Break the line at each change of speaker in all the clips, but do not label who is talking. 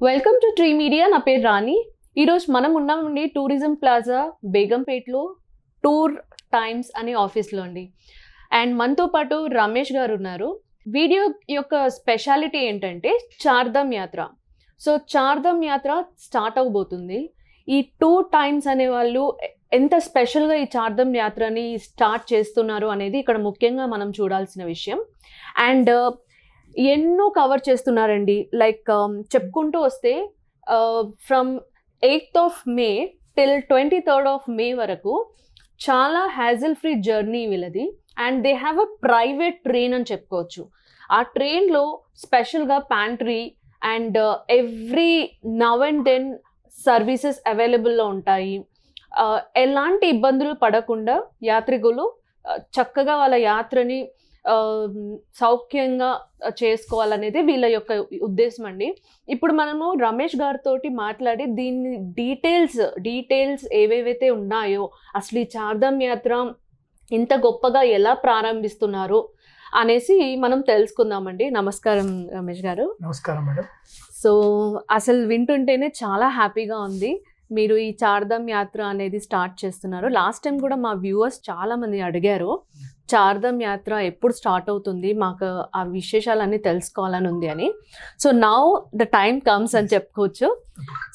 Welcome to tree media. నా పేరు రాణి. ఈరోజు మనం ఉన్నామండి టూరిజం ప్లాజా బేగంపేటలో టూర్ టైమ్స్ అనే ఆఫీస్లో అండి. అండ్ మనతో పాటు రమేష్ గారు ఉన్నారు. వీడియో యొక్క స్పెషాలిటీ ఏంటంటే చార్ధామ్ యాత్ర. సో చార్ధామ్ యాత్ర స్టార్ట్ అవబోతుంది. ఈ టూర్ టైమ్స్ అనే వాళ్ళు ఎంత స్పెషల్గా ఈ చార్ధామ్ యాత్రని స్టార్ట్ చేస్తున్నారు అనేది ఇక్కడ ముఖ్యంగా మనం చూడాల్సిన విషయం. అండ్ ఎన్నో కవర్ చేస్తున్నారండి. లైక్ చెప్పుకుంటూ వస్తే from 8th of May till 23rd of May వరకు చాలా హ్యాజిల్ ఫ్రీ జర్నీ వీళ్ళది. And they have a private train అని చెప్పుకోవచ్చు. ఆ ట్రైన్లో స్పెషల్గా pantry and every now and then services అవైలబుల్లో ఉంటాయి. ఎలాంటి ఇబ్బందులు పడకుండా యాత్రికులు చక్కగా వాళ్ళ యాత్రని సౌఖ్యంగా చేసుకోవాలనేది వీళ్ళ యొక్క ఉద్దేశం అండి. ఇప్పుడు మనము రమేష్ గారితో మాట్లాడి దీన్ని డీటెయిల్స్ ఏవేవైతే ఉన్నాయో, అసలు ఈ చార్ధామ్ యాత్ర ఇంత గొప్పగా ఎలా ప్రారంభిస్తున్నారు అనేసి మనం తెలుసుకుందామండి. నమస్కారం రమేష్ గారు.
నమస్కారం మేడం.
సో అసలు వింటుంటేనే చాలా హ్యాపీగా ఉంది. మీరు ఈ చార్ధామ్ యాత్ర అనేది స్టార్ట్ చేస్తున్నారు. లాస్ట్ టైం కూడా మా వ్యూవర్స్ చాలా మంది అడిగారు, చార్ధామ్ యాత్ర ఎప్పుడు స్టార్ట్ అవుతుంది, మాకు ఆ విశేషాలన్నీ తెలుసుకోవాలని ఉంది అని. So now the time comes అని చెప్పుకోవచ్చు.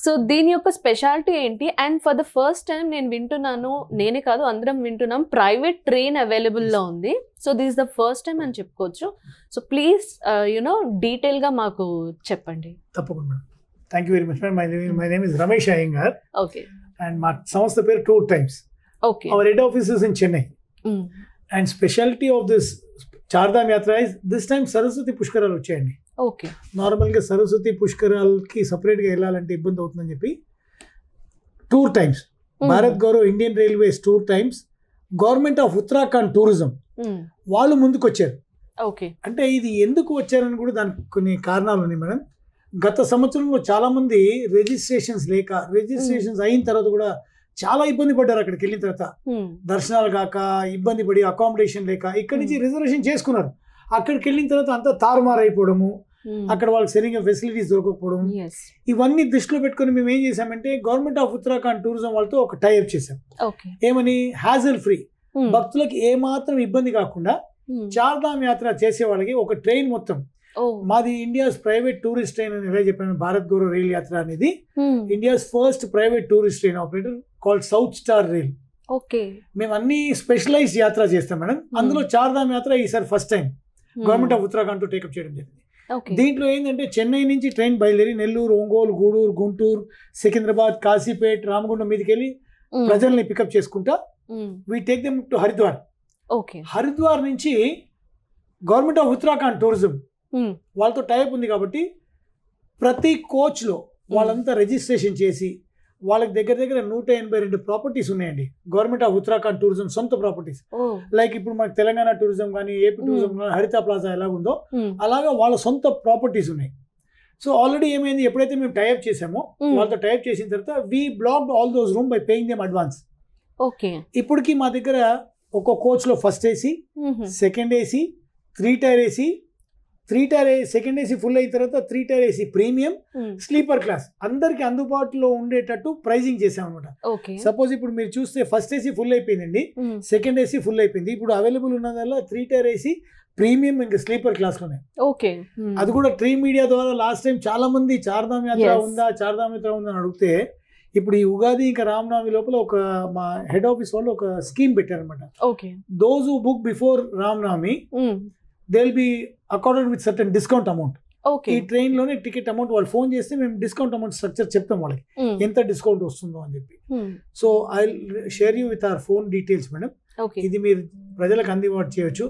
సో దీని యొక్క స్పెషాలిటీ ఏంటి? And for the first time నేను వింటున్నాను, నేనే కాదు అందరం వింటున్నాం, ప్రైవేట్ ట్రైన్ అవైలబుల్లో ఉంది. So this is the first time అని చెప్పుకోవచ్చు. సో ప్లీజ్ డీటెయిల్గా మాకు చెప్పండి.
తప్పకుండా madam. Thank you very much madam. My name is Ramesh Iyengar.
Okay.
And మా సంస్థ పేరు tour times.
Okay.
Our head office is in Chennai. And speciality of this Char Dham yatra is this time Saraswati పుష్కరాలు వచ్చాయండి.
ఓకే.
నార్మల్గా సరస్వతి పుష్కరాలకి సపరేట్గా వెళ్ళాలంటే ఇబ్బంది అవుతుందని చెప్పి tour times, Bharat Gaurav Indian railways tour times, government of Uttarakhand tourism వాళ్ళు ముందుకు వచ్చారు.
ఓకే.
అంటే ఇది ఎందుకు వచ్చారని కూడా దానికి కొన్ని కారణాలు ఉన్నాయి మేడం. గత సంవత్సరంలో చాలా మంది రిజిస్ట్రేషన్స్ అయిన తర్వాత కూడా చాలా ఇబ్బంది పడ్డారు. అక్కడికి వెళ్ళిన తర్వాత దర్శనాలు కాక ఇబ్బంది పడి అకామిడేషన్ లేక ఇక్కడి నుంచి రిజర్వేషన్ చేసుకున్నారు. అక్కడికి వెళ్ళిన తర్వాత అంతా తారుమారైపోవడము, అక్కడ వాళ్ళకి సరిగ్గా ఫెసిలిటీస్ దొరకకపోవడం, ఇవన్నీ దృష్టిలో పెట్టుకుని మేము ఏం చేసామంటే గవర్నమెంట్ ఆఫ్ ఉత్తరాఖండ్ టూరిజం వాళ్ళతో ఒక టైఅప్ చేసాం. ఏమని, హ్యాజల్ ఫ్రీ, భక్తులకి ఏమాత్రం ఇబ్బంది కాకుండా చార్ధామ్ యాత్ర చేసే వాళ్ళకి ఒక ట్రైన్ మొత్తం, మాది ఇండియాస్ ప్రైవేట్ టూరిస్ట్ ట్రైన్ అని ఎలా చెప్పాను, భారత్ గౌరవ్ రైల్ యాత్ర అనేది India's first private tourist train operator called south star rail.
Okay.
మేము అన్ని స్పెషలైజ్డ్ యాత్ర చేస్తాం మేడం. అందులో చార్ధామ్ యాత్ర ఈసారి first time government of Uttarakhand తో టేకప్ చేయడం జరిగింది. దీంట్లో ఏంటంటే చెన్నై నుంచి ట్రైన్ బయలుదేరి నెల్లూరు, ఒంగోలు, గూడూరు, గుంటూరు, సికింద్రాబాద్, కాశీపేట్, రామగుండం మీదకి వెళ్ళి ప్రజల్ని పికప్ చేసుకుంటా we take them to Haridwar. Haridwar నుంచి గవర్నమెంట్ ఆఫ్ ఉత్తరాఖండ్ టూరిజం వాళ్ళతో టైప్ ఉంది కాబట్టి ప్రతి కోచ్లో వాళ్ళంతా రిజిస్ట్రేషన్ చేసి వాళ్ళకి దగ్గర 182 ప్రాపర్టీస్ ఉన్నాయండి. గవర్నమెంట్ ఆఫ్ ఉత్తరాఖండ్ టూరిజం సొంత ప్రాపర్టీస్. లైక్ ఇప్పుడు మనకి తెలంగాణ టూరిజం కానీ ఏపీ టూరిజం కానీ హరిత ప్లాజా ఎలాగుందో అలాగా వాళ్ళ సొంత ప్రాపర్టీస్ ఉన్నాయి. సో ఆల్రెడీ ఏమైంది, ఎప్పుడైతే మేము టైప్ చేసామో వాళ్ళతో టైప్ చేసిన తర్వాత we blocked all those room by paying them advance.
Okay.
ఇప్పటికి మా దగ్గర ఒక్కో కోచ్లో first AC, second AC, 3 tier AC, 3 tier second AC full అయిన తర్వాత 3 tier AC premium, sleeper class అందరికి అందుబాటులో ఉండేటట్టు ప్రైజింగ్ చేసాం అనమాట. సపోజ్ ఇప్పుడు మీరు చూస్తే ఫస్ట్ ఏసీ ఫుల్ అయిపోయిందండి, సెకండ్ ఏసీ ఫుల్ అయిపోయింది. ఇప్పుడు అవైలబుల్ ఉన్నదల్లా 3 టైర్ ఏసీ ప్రీమియం ఇంకా స్లీపర్ క్లాస్ లోనే.
ఓకే.
అది కూడా ట్రీ మీడియా ద్వారా లాస్ట్ టైం చాలా మంది చార్ధామ్ యాత్ర ఉందా అని అడిగితే ఇప్పుడు ఈ ఉగాది ఇంకా రామనవమి లోపల ఒక మా హెడ్ ఆఫీస్ వాళ్ళు ఒక స్కీమ్ పెట్టారనమాట. Those who book before Ramanavami they will be accorded with certain discount amount. ఈ ట్రైన్ లోనే టికెట్ అమౌంట్ వాళ్ళు ఫోన్ చేస్తే మేము డిస్కౌంట్ అమౌంట్ స్ట్రక్చర్ చెప్తాం వాళ్ళకి ఎంత డిస్కౌంట్ వస్తుందో అని చెప్పి. So I share you with our phone details madam. ఇది మీరు ప్రజలకు అందుబాటు చేయొచ్చు.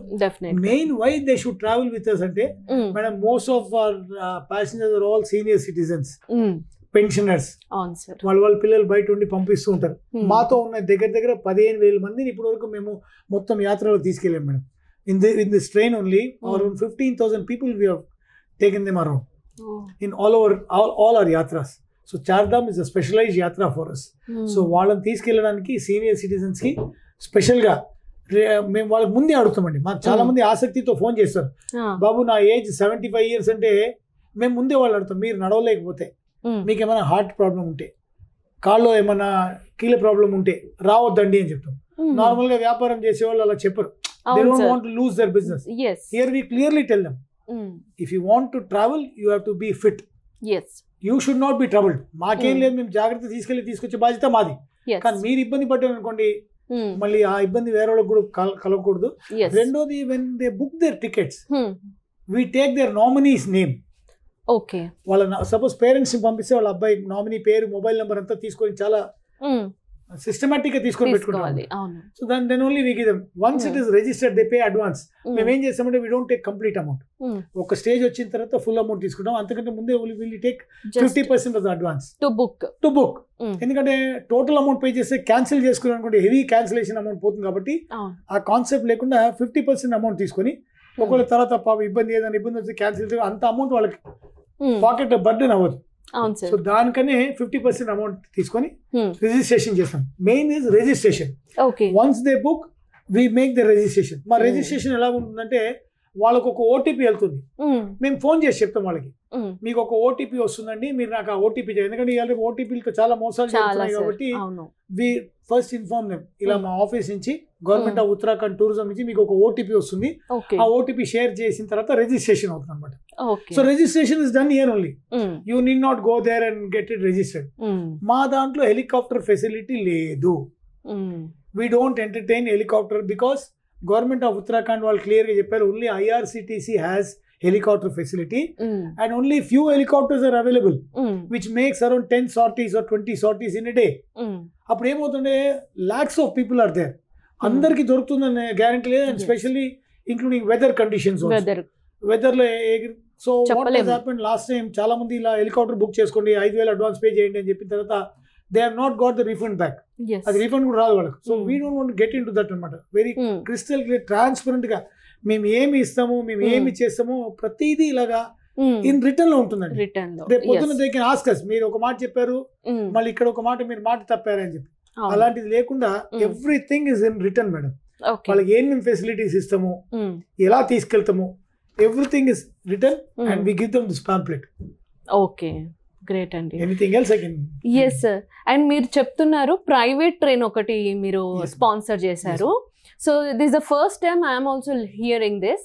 Main why they should travel with us అంటే madam most of our passengers are all senior citizens, pensioners. వాళ్ళ పిల్లలు బయట ఉండి పంపిస్తూ ఉంటారు. మాతో ఉన్న దగ్గర 15,000 మందిని ఇప్పటి వరకు మేము మొత్తం యాత్రలో తీసుకెళ్ళాం madam. In this train only, around 15,000 people we have taken them around in all our yatras. So Chardham is a specialized yatra for us. So వాళ్ళని తీసుకెళ్ళడానికి సీనియర్ సిటిజన్స్ కి స్పెషల్ గా మేము వాళ్ళకి ముందే అడుగుతామండి. మాకు చాలా మంది ఆసక్తితో ఫోన్ చేస్తారు, బాబు నా ఏజ్ 75 years అంటే మేము ముందే వాళ్ళు అడుగుతాం, మీరు నడవలేకపోతే మీకు ఏమైనా హార్ట్ ప్రాబ్లం ఉంటే, కాళ్ళలో ఏమైనా కీళ్ళ ప్రాబ్లం ఉంటే రావద్దండి అని చెప్తాం. నార్మల్ గా వ్యాపారం చేసే వాళ్ళు అలా చెప్పరు. They don't want to lose their business.
Yes.
Here we clearly tell them, if you want to travel, you have to be fit.
Yes.
You should not be troubled. మాకేం లేదు, మేము జాగ్రత్త తీసుకొచ్చే బాధ్యత మాది. కానీ మీరు ఇబ్బంది పడ్డారు అనుకోండి, మళ్ళీ ఆ ఇబ్బంది వేరే వాళ్ళకి కూడా కలగకూడదు. రెండోది, when they book their tickets, we take their nominee's name.
Okay.
వాళ్ళ సపోజ్ పేరెంట్స్ ని పంపిస్తే వాళ్ళ అబ్బాయి నామినీ పేరు, మొబైల్ నెంబర్ అంతా తీసుకొని చాలా సిస్టమేటిక్ గా తీసుకొని పెట్టుకుంటాం. So then only we give them. Once it is registered, they pay advance. మేము ఏం చేస్తామంటే we don't take complete amount. ఒక స్టేజ్ వచ్చిన తర్వాత ఫుల్ అమౌంట్ తీసుకుంటాం. అంతకంటే ముందే will take 50% of the advance to book. ఎందుకంటే టోటల్ అమౌంట్ పే చేస్తే క్యాన్సిల్ చేసుకుని అనుకుంటే హెవీ క్యాన్సిలేషన్ అమౌంట్ పోతుంది. కాబట్టి ఆ కాన్సెప్ట్ లేకుండా 50% అమౌంట్ తీసుకొని, ఒకవేళ తర్వాత ఏదైనా ఇబ్బంది వస్తే క్యాన్సిల్, అంత అమౌంట్ వాళ్ళకి పాకెట్ బర్డెన్ అవ్వదు. సో దానికనే 50% అమౌంట్ తీసుకొని రిజిస్ట్రేషన్ చేస్తాం. Main is registration. Once they book, we make the registration. మా రిజిస్ట్రేషన్ ఎలా ఉంటుందంటే, వాళ్ళకు ఒక ఓటీపీ వెళ్తుంది. మేము ఫోన్ చేసి చెప్తాం వాళ్ళకి, మీకు ఒక ఓటీపీ వస్తుందండి, మీరు నాకు ఆ ఓటీపీ చేయండి. ఎందుకంటే ఇవాళ ఓటీపీలతో చాలా మోసాలు జరుగుతున్నాయి. కాబట్టి వి ఫస్ట్ ఇన్ఫార్మ్ దెమ్, ఇలా మా ఆఫీస్ నుంచి గవర్నమెంట్ ఆఫ్ ఉత్తరాఖండ్ టూరిజం నుంచి మీకు ఒక ఓటీపీ వస్తుంది. ఆ ఓటీపీ షేర్ చేసిన తర్వాత రిజిస్ట్రేషన్ అవుతుంది అనమాట. So registration is done here only. You need not go there and get it registered. మా దాంట్లో హెలికాప్టర్ ఫెసిలిటీ లేదు. We don't entertain helicopter because government of Uttarakhand వాళ్ళు క్లియర్ గా చెప్పారు, only IRCTC has helicopter facility and only few helicopters are available which makes around 10 sorties or 20 sorties in a day. అప్పుడు ఏమవుతుండే, lakhs of people are there. అందరికి దొరుకుతుందని guarantee లేదు. And specially including weather conditions, weather లో. So what has happened last time, చాలా మంది ఇలా helicopter book చేసుకోండి, 5,000 advance pay చేయండి అని చెప్పిన తర్వాత they have not got the refund back. అది రిఫండ్ కూడా రాదు వాళ్ళకి. So we don't want get in to that అనమాట. వెరీ క్రిస్టల్ క్లియర్, ట్రాన్స్పరెంట్ గా మేము ఏమి ఇస్తాము, మేము ఏమి చేస్తామో ప్రతిదీ ఇలాగా ఇన్ రిటర్న్ లో ఉంటుందండి. రేపు పొద్దున్న దే కెన్ ఆస్క్ us, మీరు ఒక మాట చెప్పారు, మళ్ళీ ఇక్కడ ఒక మాట మీరు మాట తప్పారని చెప్పి. అలాంటిది లేకుండా everything is in return madam. వాళ్ళకి ఏం మేము ఫెసిలిటీస్ ఇస్తాము, ఎలా తీసుకెళ్తాము, everything is return and we give them this pamphlet.
Okay, great అండి.
Anything else I can.
yes sir. And మీరు చెప్తున్నారు ప్రైవేట్ ట్రైన్ ఒకటి మీరు స్పాన్సర్ చేశారు. So this the first time I'm also hearing this.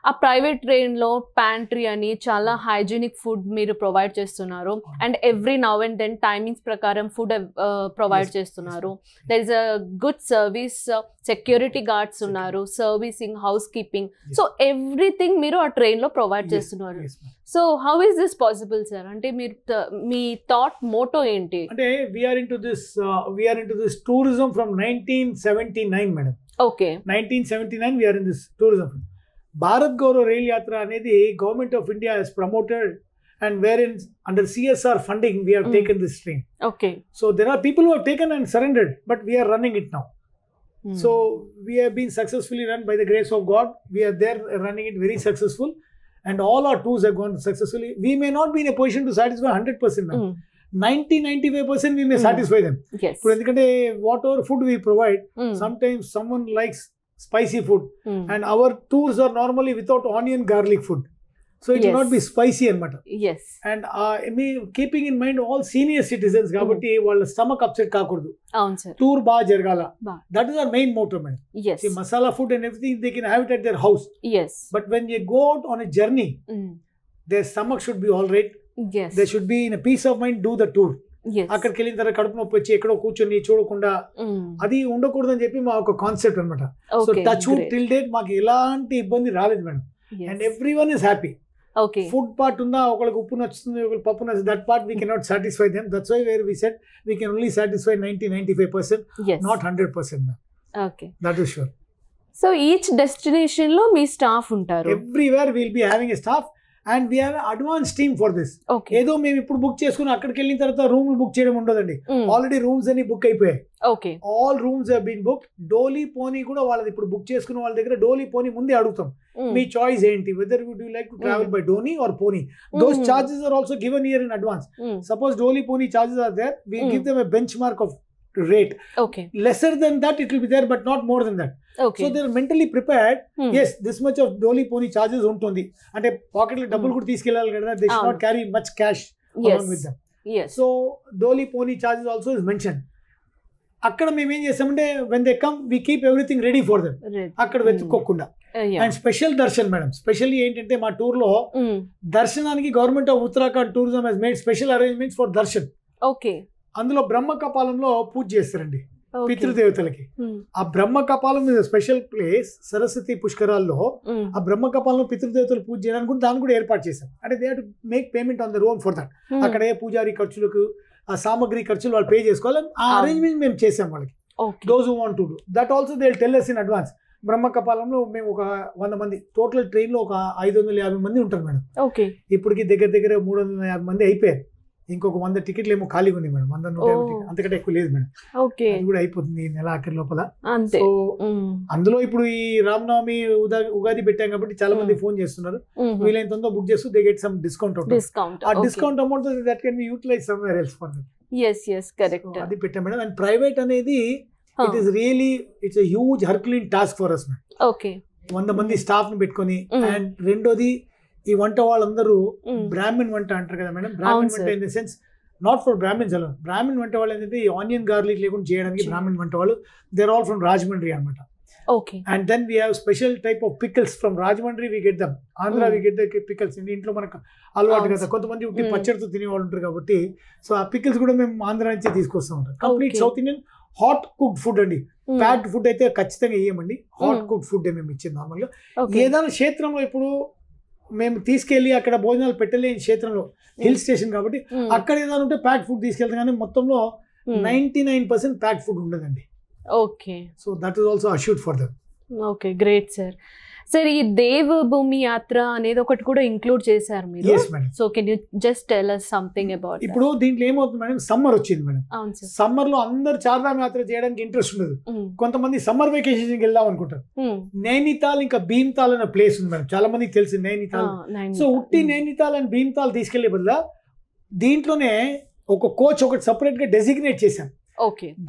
ఆ ప్రైవేట్ ట్రైన్లో pantry అని చాలా హైజీనిక్ ఫుడ్ మీరు ప్రొవైడ్ చేస్తున్నారు. And every now and then timings ప్రకారం ఫుడ్ ప్రొవైడ్ చేస్తున్నారు. There is a good service, security guards ఉన్నారు, servicing, house keeping. So everything మీరు ఆ ట్రైన్లో ప్రొవైడ్ చేస్తున్నారు. So how is this possible sir? అంటే మీరు మీ థాట్ మోటో ఏంటి?
అంటే we're into this tourism from 1979 madam.
Okay,
1979 we're in this tourism. Bharat Gaurav rail Yatra అనేది government of India has promoted and wherein under CSR funding we have taken this train.
Okay.
So there are people who have taken and surrendered, but we are running it now. So we have been successfully run by the grace of God. We are there running it very successful and all our tours have gone successfully. We may not be in a position to satisfy 100%. 90-95% we may satisfy them.
Yes.
ఎందుకంటే whatever food we provide, sometimes someone likes spicy food and our tours are normally without onion garlic food, so it will not be spicy anamata.
Yes.
And me keeping in mind all senior citizens kabatti వాళ్ళ stomach upset కాకూడదు.
అవును sir.
tour బాగా జరగాల. That is our main motto man.
Yes.
See, masala food and everything they can have it at their house.
Yes.
But when you go out on a journey, their stomach should be all right.
Yes.
They should be in a peace of mind do the tour. అక్కడికి వెళ్ళిన తర్వాత కడుపు నొప్పి వచ్చి ఎక్కడో కూర్చొని చూడకుండా అది ఉండకూడదు అని చెప్పి మా ఒక కాన్సెప్ట్ అనమాట. So touch wood till date మాకు ఎలాంటి ఇబ్బంది రాలేదు madam. And everyone is happy. Food part ఉందా, ఒకరికి ఉప్పు నచ్చుతుంది, ఒకరికి పప్పు నచ్చుతుంది, that part we cannot satisfy them. That's why where we said we can only satisfy 90-95%, not 100% ma'am.
Okay,
that is sure.
So each destination లో మీ staff ఉంటారు.
Everywhere will be having a staff and we have an advanced team for this. ఏదో మేము ఇప్పుడు book చేసుకుని అక్కడికి వెళ్ళిన తర్వాత రూమ్ బుక్ చేయడం ఉండదండి. ఆల్రెడీ రూమ్స్ అన్ని బుక్ అయిపోయాయి.
Okay,
all rooms have been book. Doli pony కూడా వాళ్ళది ఇప్పుడు బుక్ చేసుకున్న వాళ్ళ దగ్గర డోలీ పోనీ ముందే అడుగుతాం, మీ చాయిస్ ఏంటి, whether would you like to travel by doli or pony. Those charges are also given here in advance. Suppose doli pony charges are there, we give them a benchmark of rate.
Okay.
Lesser than that it will be there, but not more than that.
Okay.
So they are mentally prepared. Yes, this much of dolly pony charges untundi. Ante pocket lo double kuda తీసుకెళ్ళాలి కదా. They should not carry much cash along with them. So doli pony charges also is mention. అక్కడ మేము ఏం చేస్తామంటే when they come we keep everything ready for them, అక్కడ వెతుక్కోకుండా. And special darshan madam, specially ఏంటంటే మా టూర్ లో దర్శనానికి government of Uttarakhand tourism has made special arrangements for darshan.
Okay.
అందులో బ్రహ్మ కపాలంలో పూజ చేస్తారండి పితృదేవతలకి. ఆ Brahma Kapalam is special place Saraswati పుష్కరాల్లో. ఆ బ్రహ్మ కపాలంలో పితృదేవతలు పూజ చేయడానికి కూడా దాన్ని కూడా ఏర్పాటు చేశాం. అంటే they have to make payment on their own for that. అక్కడ ఏ పూజారి ఖర్చులకు ఆ సామగ్రి ఖర్చులు వాళ్ళు పే చేసుకోవాలి. ఆ అరేంజ్మెంట్ మేము చేసాం వాళ్ళకి. Those who want to do that also they will tell us in advance. Brahma కపాలంలో మేము ఒక 100 మంది టోటల్ ట్రైన్ లో ఒక 550 మంది ఉంటారు మేడం. ఇప్పటికి దగ్గర దగ్గర 350 మంది అయిపోయారు. ఇంకొక 100 టికెట్లు ఏమో ఖాళీగా ఉన్నాయి మేడం. 100 అంతకంటే ఎక్కువ లేదు మేడం. అది కూడా అయిపోతుంది ఈ నెల ఆఖరి లోపల. సో అందులో ఇప్పుడు ఈ రామనవమి ఉగాది పెట్టాం కాబట్టి చాలా మంది ఫోన్ చేస్తున్నారు. వీలైన తొందరగా బుక్ చేస్తూ దే గెట్ సమ్ డిస్కౌంట్. ఆ discount amount that can be utilize somewhere else for that. అది పెట్టాం మేడం. అండ్ ప్రైవేట్ అనేది it is really it's a huge herculean task for us madam. 100 మంది స్టాఫ్ ని పెట్టుకొని. అండ్ రెండోది ఈ వంట వాళ్ళందరూ బ్రాహ్మణ్ వంట అంటారు కదా మేడం. బ్రాహ్మణ్ వంట in the sense not for Brahmins alone. Brahmin వంట వాళ్ళు ఏంటంటే ఈ ఆనియన్ గార్లిక్ లేకుండా చేయడానికి బ్రాహ్మణ్ వంట వాళ్ళు. They are all from Rajahmundry అనమాట. And then we have special type of pickles from Rajahmundry. We get them. Andhra we get the pickles. ఇంట్లో మనకు అలవాటు కదా, కొంతమంది ఉట్టి పచ్చడితో తినేవాళ్ళు ఉంటారు కాబట్టి. సో ఆ పికల్స్ కూడా మేము ఆంధ్ర నుంచి తీసుకొస్తూ ఉంటాం. Complete south Indian hot cooked food అండి. ప్యాక్డ్ ఫుడ్ అయితే ఖచ్చితంగా ఇయ్యమండి. హాట్ కుక్డ్ ఫుడ్ మేము ఇచ్చింది నార్మల్గా. ఏదైనా క్షేత్రంలో ఇప్పుడు మేము తీసుకెళ్లి అక్కడ భోజనాలు పెట్టలేని క్షేత్రంలో హిల్ స్టేషన్ కాబట్టి అక్కడ ఏదైనా ఉంటే ప్యాక్ ఫుడ్ తీసుకెళ్తాం. కానీ మొత్తంలో 99% ప్యాక్ ఫుడ్ ఉండదండి. So that is also assured for them.
Great sir. Sir ఈ దేవ్ భూమి యాత్ర అనేది ఒకటి కూడా ఇంక్లూడ్ చేశారు మీరు. So can you just tell us something about.
ఇప్పుడు దీంట్లో ఏమవుతుంది మేడం, సమ్మర్ వచ్చింది మేడం. సమ్మర్ లో అందరు చార్ధామ్ యాత్ర చేయడానికి ఇంట్రెస్ట్ ఉండదు. కొంతమంది సమ్మర్ వెకేషన్ వెళ్దాం అనుకుంటారు. నైనితాల్ ఇంకా భీమ్తాల్ అనే ప్లేస్ ఉంది మేడం, చాలా మందికి తెలిసింది నైనితాల్. సో ఉట్టి నైనితాల్ అండ్ భీమ్తాల్ తీసుకెళ్లే బదులు దీంట్లోనే ఒక కోచ్ ఒకటి సపరేట్ గా డెసిగ్నేట్ చేశాం.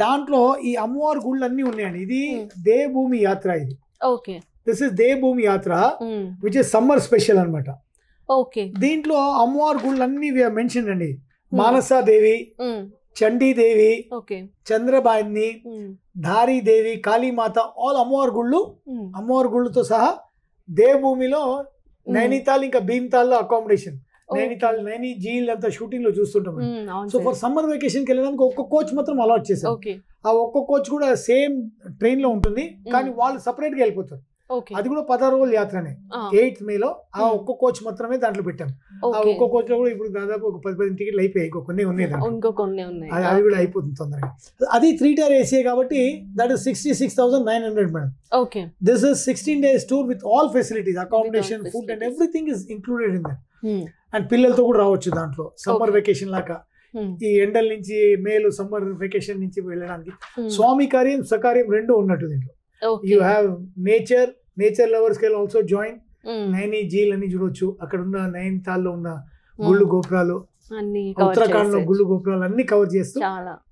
దాంట్లో ఈ అమ్మవారి గుళ్ళు అన్ని ఉన్నాయండి. ఇది దేవ్ భూమి యాత్ర. ఇది దిస్ ఇస్ దేవ్ భూమి యాత్ర విచ్ ఇస్ సమ్మర్ స్పెషల్ అనమాట. దీంట్లో అమ్మవారి గుళ్ళు అన్ని మెన్షన్ అండి. మానసాదేవి, చండీదేవి, చంద్రబాయిని, ధారీదేవి, కాళీమాత, ఆల్ అమ్మవారి గుళ్ళు. అమ్మవారి గుళ్ళతో సహా దేవ్ భూమిలో నైనితాల్ ఇంకా భీమ్తాల్ లో అకామిడేషన్. నైనితాల్ నైని జీల్ అంతా షూటింగ్ లో చూస్తుంటాం. సో ఫర్ సమ్మర్ వెకేషన్ కి వెళ్ళడానికి ఒక్క కోచ్ మాత్రం అలాట్ చేశారు. ఆ ఒక్క కోచ్ కూడా సేమ్ ట్రైన్ లో ఉంటుంది, కానీ వాళ్ళు సపరేట్ గా వెళ్ళిపోతారు. అది కూడా 16 రోజుల యాత్రనే. 8th May ఆ ఒక్క కోచ్ మాత్రమే దాంట్లో పెట్టాం. ఆ ఒక్క కోచ్ లో కూడా ఇప్పుడు దాదాపు ఒక 10 టికెట్లు అయిపోయాయి. ఇంకొన్ని ఉన్నాయి, అది కూడా అయిపోతుంది తొందరగా. అది 3-tier AC కాబట్టి that is 66,900 madam. This is 16 days tour with all facilities, accommodation, food and everything is included in that. And పిల్లలతో కూడా రావచ్చు దాంట్లో. సమ్మర్ వెకేషన్ లాగా ఈ ఎండల నుంచి మేలు సమ్మర్ వెకేషన్ నుంచి వెళ్ళడానికి స్వామి కార్యం సకార్యం రెండు ఉన్నట్టు దీంట్లో. You have nature lovers can also join. Naini zeal అని చూడొచ్చు. అక్కడ ఉన్న నైనితాల్ లో ఉన్న గుళ్ళు గోపురాలు, ఉత్తరాఖండ్ లో గుళ్ళు గోపురాలు అన్ని కవర్ చేస్తూ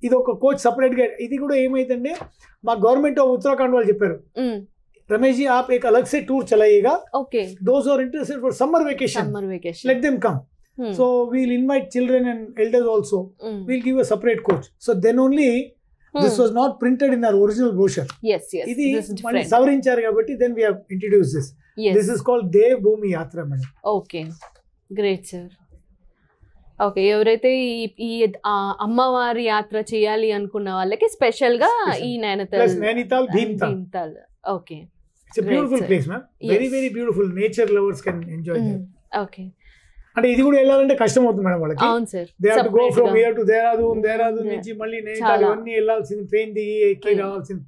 ఇది ఒక కోచ్ సపరేట్ గా. ఇది కూడా ఏమైందంటే మా గవర్నమెంట్ ఆఫ్ ఉత్తరాఖండ్ వాళ్ళు చెప్పారు, रमेश जी आप एक अलग से tour चलाइएगा. Those who are interested for summer vacation, let them come. So we'll invite children and elders also. We'll give a separate coach. So then only this was not printed in our original brochure. ఇది మళ్ళీ సవరించారు కాబట్టి then we have introduced this. This is called Dev Bhumi Yatra madam.
Great sir. ఎవరైతే ఈ అమ్మవారి యాత్ర చేయాలి అనుకున్న వాళ్ళకి స్పెషల్ గా ఈ
Nainital భీమ్తాల్. It's a beautiful place, ma'am. Very very beautiful. Nature lovers can enjoy there. అంటే ఇది కూడా వెళ్ళాలంటే కష్టం అవుతుంది మేడం వాళ్ళకి. They have to go from here to Dehradun నుంచి మళ్ళీ నైనితాల్ ఇవన్నీ వెళ్ళాల్సింది, ట్రైన్ దిగి ఎక్కి రావాల్సింది.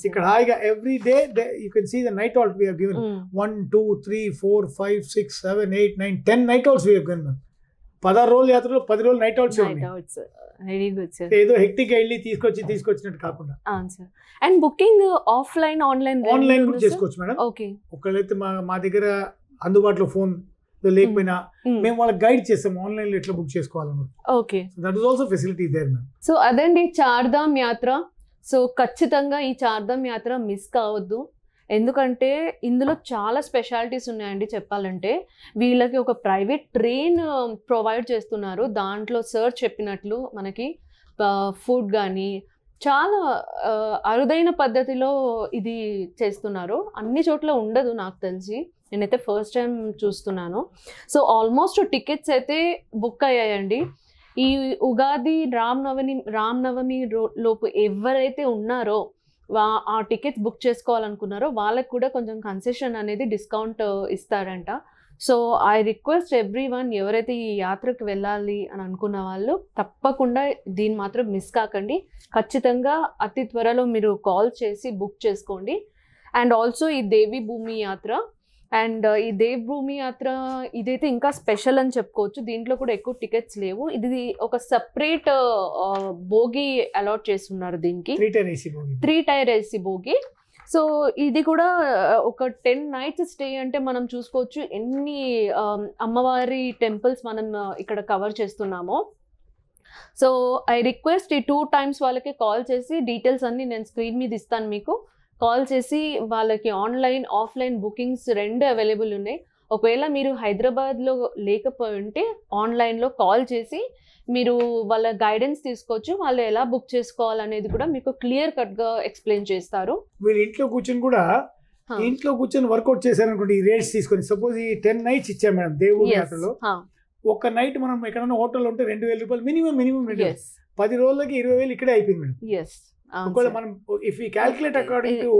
ఇక్కడ హాయిగా every day you can see the night halt we have given 1 2 3 4 5 6 7 8 9 10 night halts we have given ma'am. 16 రోజుల యాత్రలో 10 రోజులు నైట్ హాల్ట్స్ ఉన్నాయి. ఏదో హెక్టిక్ వెళ్ళి తీసుకొచ్చినట్టు కాకుండా.
అండ్ బుకింగ్ ఆఫ్లైన్ ఆన్లైన్
కూడా చేసుకోవచ్చు మేడం. ఒకళ్ళైతే మా దగ్గర అందుబాటులో ఫోన్ లేకపోయినా మేము వాళ్ళకి గైడ్ చేస్తాం ఆన్లైన్ లో ఎట్లా బుక్ చేసుకోవాలని. That is also facility there ma'am.
So అదండి చార్ధామ్ యాత్ర. సో ఖచ్చితంగా ఈ చార్ధామ్ యాత్ర మిస్ కావద్దు. ఎందుకంటే ఇందులో చాలా స్పెషాలిటీస్ ఉన్నాయండి చెప్పాలంటే. వీళ్ళకి ఒక ప్రైవేట్ ట్రైన్ ప్రొవైడ్ చేస్తున్నారు. దాంట్లో సార్ చెప్పినట్లు మనకి ఫుడ్ కానీ చాలా అరుదైన పద్ధతిలో ఇది చేస్తున్నారు. అన్ని చోట్ల ఉండదు నాకు తెలిసి. నేనైతే ఫస్ట్ టైం చూస్తున్నాను. సో ఆల్మోస్ట్ టికెట్స్ అయితే బుక్ అయ్యాయండి. ఈ ఉగాది రామనవమి లోపు ఎవరైతే ఉన్నారో ఆ టికెట్స్ బుక్ చేసుకోవాలనుకున్నారో వాళ్ళకి కూడా కొంచెం కన్సెషన్ అనేది డిస్కౌంట్ ఇస్తారంట. సో ఐ రిక్వెస్ట్ ఎవ్రీవన్, ఎవరైతే ఈ యాత్రకు వెళ్ళాలి అని అనుకున్న వాళ్ళు తప్పకుండా దీన్ని మాత్రం మిస్ కాకండి. ఖచ్చితంగా అతి త్వరలో మీరు కాల్ చేసి బుక్ చేసుకోండి. అండ్ ఆల్సో ఈ దేవి భూమి యాత్ర అండ్ ఈ దేవ్ భూమి యాత్ర ఇదైతే ఇంకా స్పెషల్ అని చెప్పుకోవచ్చు. దీంట్లో కూడా ఎక్కువ టికెట్స్ లేవు. ఇది ఒక సపరేట్ బోగి అలాట్ చేస్తున్నారు దీనికి, 3 టైర్ ఏసీ బోగి. సో ఇది కూడా ఒక 10 nights స్టే అంటే మనం చూసుకోవచ్చు ఎన్ని అమ్మవారి టెంపుల్స్ మనం ఇక్కడ కవర్ చేస్తున్నామో. సో ఐ రిక్వెస్ట్ ఈ 2 times వాళ్ళకి కాల్ చేసి డీటెయిల్స్ అన్ని నేను స్క్రీన్ మీద ఇస్తాను మీకు. కాల్ చేసి వాళ్ళకి ఆన్లైన్ ఆఫ్లైన్ బుకింగ్స్ 2 అవైలబుల్ ఉన్నాయి. ఒకవేళ మీరు హైదరాబాద్లో లేకపోయి ఉంటే ఆన్లైన్లో కాల్ చేసి మీరు వాళ్ళ గైడెన్స్ తీసుకోవచ్చు. వాళ్ళు ఎలా బుక్ చేసుకోవాలనేది కూడా మీకు క్లియర్ కట్గా ఎక్స్ప్లెయిన్ చేస్తారు.
వీళ్ళు ఇంట్లో కూర్చొని వర్కౌట్ చేశారనుకోండి, ఈ రేట్స్ తీసుకొని. సపోజ్ ఈ 10 nights ఇచ్చాం మేడం దేవుడి యాత్రలో. ఒక నైట్ మనం ఎక్కడైనా హోటల్ ఉంటే 2,000 రూపాయలు మినిమం 10 రోజులకి 20,000 ఇక్కడే అయిపోయింది మేడం. ఒకవేళ మనం if you calculate according to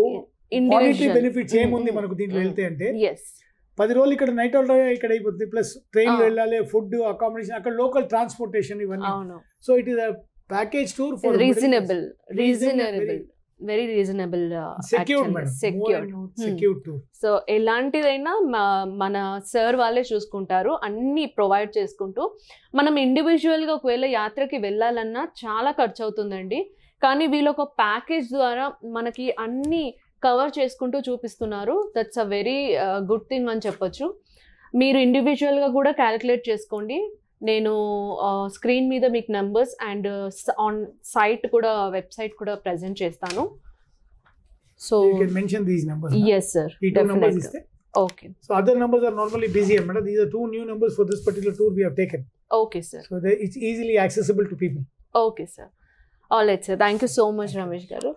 monetary benefits ఏముంది మనకు దీంట్లో వెళ్తే అంటే 10 రోజులు ఇక్కడ నైట్ అవుట్ ఇక్కడ అయిపోతుంది. ప్లస్ ట్రైన్ వెళ్ళాలి, ఫుడ్, అకామిడేషన్, అక్కడ లోకల్ ట్రాన్స్పోర్టేషన్ ఇవన్నీ. So it is a package tour for
reasonable very reasonable,
secured tour.
So ఎలాంటిదైనా మన సార్ వాళ్ళే చూసుకుంటారు, అన్ని ప్రొవైడ్ చేసుకుంటూ. మనం ఇండివిజువల్గా ఒకవేళ యాత్రకి వెళ్ళాలన్నా చాలా ఖర్చు అవుతుందండి. కానీ వీళ్ళు ఒక ప్యాకేజ్ ద్వారా మనకి అన్ని కవర్ చేసుకుంటూ చూపిస్తున్నారు. That's a very good thing అని చెప్పొచ్చు. మీరు ఇండివిజువల్గా కూడా క్యాలిక్యులేట్ చేసుకోండి. నేను స్క్రీన్ మీద మీకు నెంబర్స్ అండ్ ఆన్ సైట్ కూడా వెబ్సైట్ కూడా ప్రెజెంట్ చేస్తాను. So
mention these numbers.
yes sir, definitely. Okay,
so other numbers are normally busy, madam. These are 2 new numbers for this particular tour we have taken.
Okay sir,
so it's easily accessible to people.
Okay sir, all right sir, thank you so much Ramesh garu.